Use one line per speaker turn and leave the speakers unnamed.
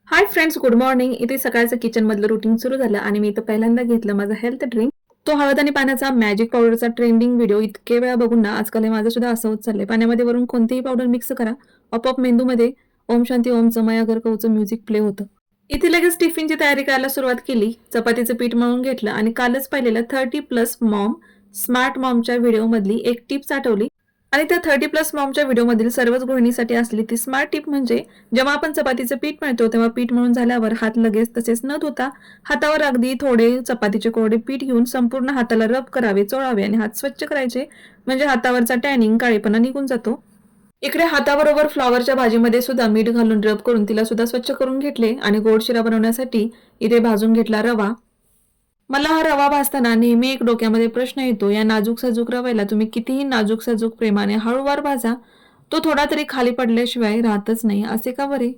Hi friends, good morning. इथे सकाळचं किचनमधलं routine सुरू झालं आणि मी इथं पहिल्यांदा घेतलं माझा हेल्थ ड्रिंक. तो हळद आणि पाण्याचा मॅजिक पावडरचा ट्रेंडिंग व्हिडिओ इतके वेळा बघून ना आजकाल हे माझं सुद्धा असं होत चाललंय. पाण्यामध्ये वरून कोणतीही पावडर मिक्स करा, आपोआप मेंदूमध्ये ओम शांती ओमचं मयागर कवचं म्युझिक प्ले होतं. इथे लगेच टिफिनची तयारी करायला सुरुवात केली. चपातीचं पीठ मळून घेतलं आणि कालच पाहिलेलं 30+ मॉम स्मार्ट मॉमच्या व्हिडिओमधली एक टिप्स आठवली. आणि त्या 30+ मॉमच्या व्हिडिओमधील सर्वच गृहिणीसाठी असली ती स्मार्ट टिप म्हणजे जेव्हा आपण चपातीचं पीठ मळतो तेव्हा पीठ मळून झाल्यावर हात लगेच तसेच न धुता हातावर अगदी थोडे चपातीचे कोरडे पीठ घेऊन संपूर्ण हाताला रब करावे, चोळावे आणि हात स्वच्छ करायचे. म्हणजे हातावरचा टॅनिंग, काळेपणा निघून जातो. इकडे हाताबरोबर फ्लॉवरच्या भाजीमध्ये सुद्धा मीठ घालून रब करून तिला सुद्धा स्वच्छ करून घेतले आणि गोड शिरा बनवण्यासाठी इथे भाजून घेतला रवा. मला हा रवा भाजताना नेहमी एक डोक्यामध्ये प्रश्न येतो, या नाजूक साजूक रव्याला तुम्ही कितीही नाजूक साजूक प्रेमाने हळूवार भाजा, तो थोडा तरी खाली पडल्याशिवाय राहतच नाही, असे का बरे?